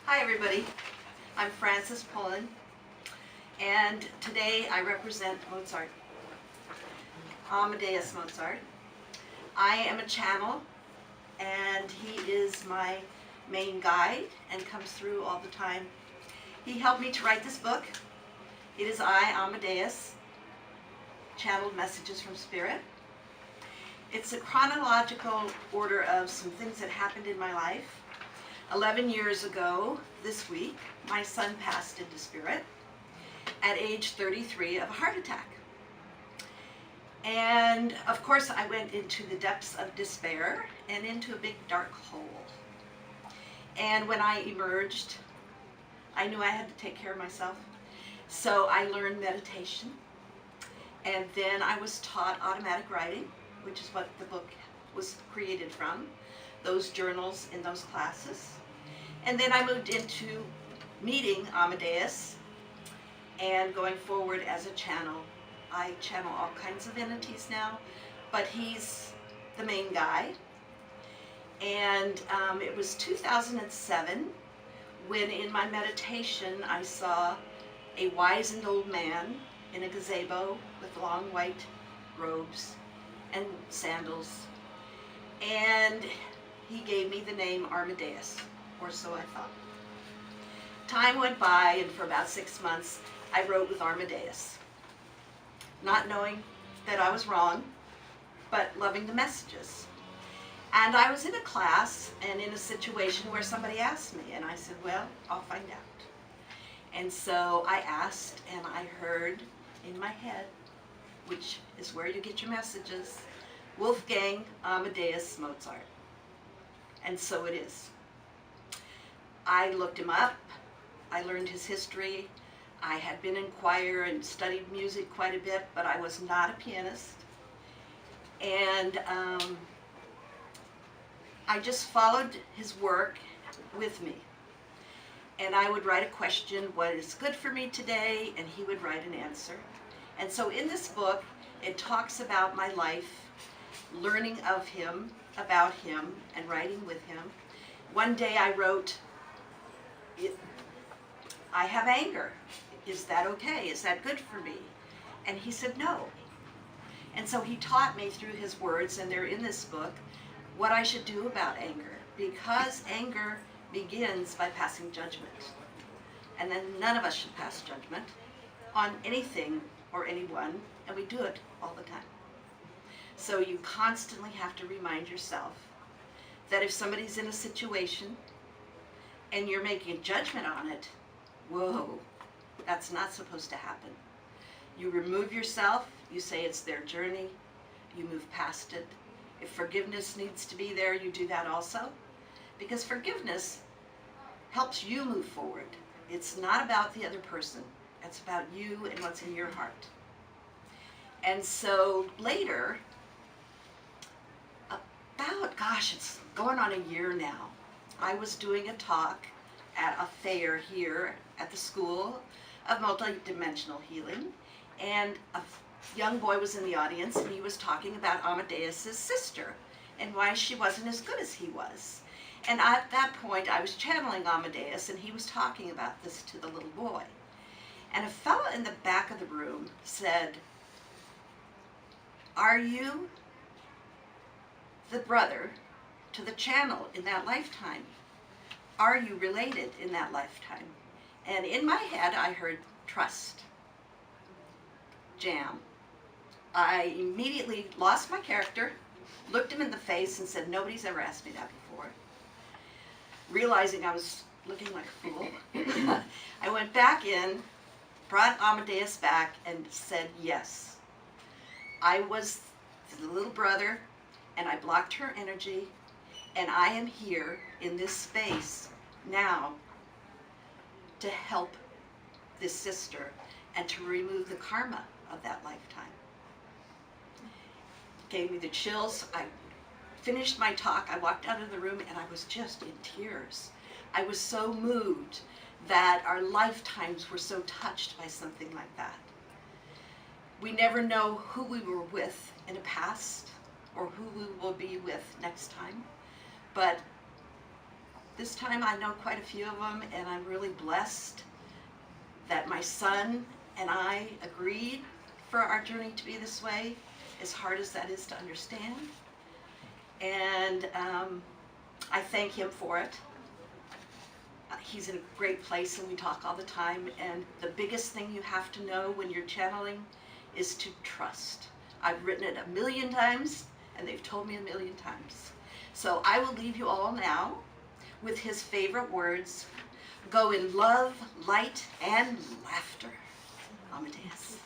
Hi everybody, I'm Frances Pullin, and today I represent Mozart, Amadeus Mozart. I am a channel, and he is my main guide and comes through all the time. He helped me to write this book. It is I, Amadeus, channeled messages from Spirit. It's a chronological order of some things that happened in my life. 11 years ago this week, my son passed into spirit at age 33 of a heart attack. And of course I went into the depths of despair and into a big dark hole. And when I emerged, I knew I had to take care of myself. So I learned meditation. And then I was taught automatic writing, which is what the book was created from, those journals in those classes. And then I moved into meeting Amadeus and going forward as a channel. I channel all kinds of entities now, but he's the main guy. And it was 2007 when in my meditation I saw a wizened old man in a gazebo with long white robes and sandals. And he gave me the name Amadeus, or so I thought. Time went by, and for about 6 months, I wrote with Amadeus, not knowing that I was wrong, but loving the messages. And I was in a class and in a situation where somebody asked me, and I said, well, I'll find out. And so I asked, and I heard in my head, which is where you get your messages, Wolfgang Amadeus Mozart. And so it is. I looked him up. I learned his history. I had been in choir and studied music quite a bit, but I was not a pianist. And I just followed his work with me. And I would write a question, what is good for me today? And he would write an answer. And so in this book, it talks about my life, learning of him, about him, and writing with him. One day I wrote, I have anger. Is that okay? Is that good for me? And he said no. And so he taught me through his words, and they're in this book, what I should do about anger. Because anger begins by passing judgment. And then none of us should pass judgment on anything or anyone, and we do it all the time. So you constantly have to remind yourself that if somebody's in a situation and you're making a judgment on it, whoa, that's not supposed to happen. You remove yourself, you say it's their journey, you move past it. If forgiveness needs to be there, you do that also. Because forgiveness helps you move forward. It's not about the other person. It's about you and what's in your heart. And so later, it's going on a year now, I was doing a talk at a fair here at the School of Multidimensional Healing, and a young boy was in the audience, and he was talking about Amadeus's sister and why she wasn't as good as he was. And at that point, I was channeling Amadeus, and he was talking about this to the little boy. And a fellow in the back of the room said, are you the brother to the channel in that lifetime? Are you related in that lifetime? And in my head, I heard trust, jam. I immediately lost my character, looked him in the face and said, nobody's ever asked me that before. Realizing I was looking like a fool, I went back in, brought Amadeus back and said, yes, I was the little brother, and I blocked her energy, and I am here in this space now to help this sister and to remove the karma of that lifetime. Gave me the chills. I finished my talk. I walked out of the room and I was just in tears. I was so moved that our lifetimes were so touched by something like that. We never know who we were with in the past or who we will be with next time, but This time I know quite a few of them, and I'm really blessed that my son and I agreed for our journey to be this way, as hard as that is to understand. And I thank him for it. He's in a great place, and we talk all the time. And the biggest thing you have to know when you're channeling is to trust. I've written it a million times, and they've told me a million times. So I will leave you all now with his favorite words: go in love, light, and laughter. Amadeus.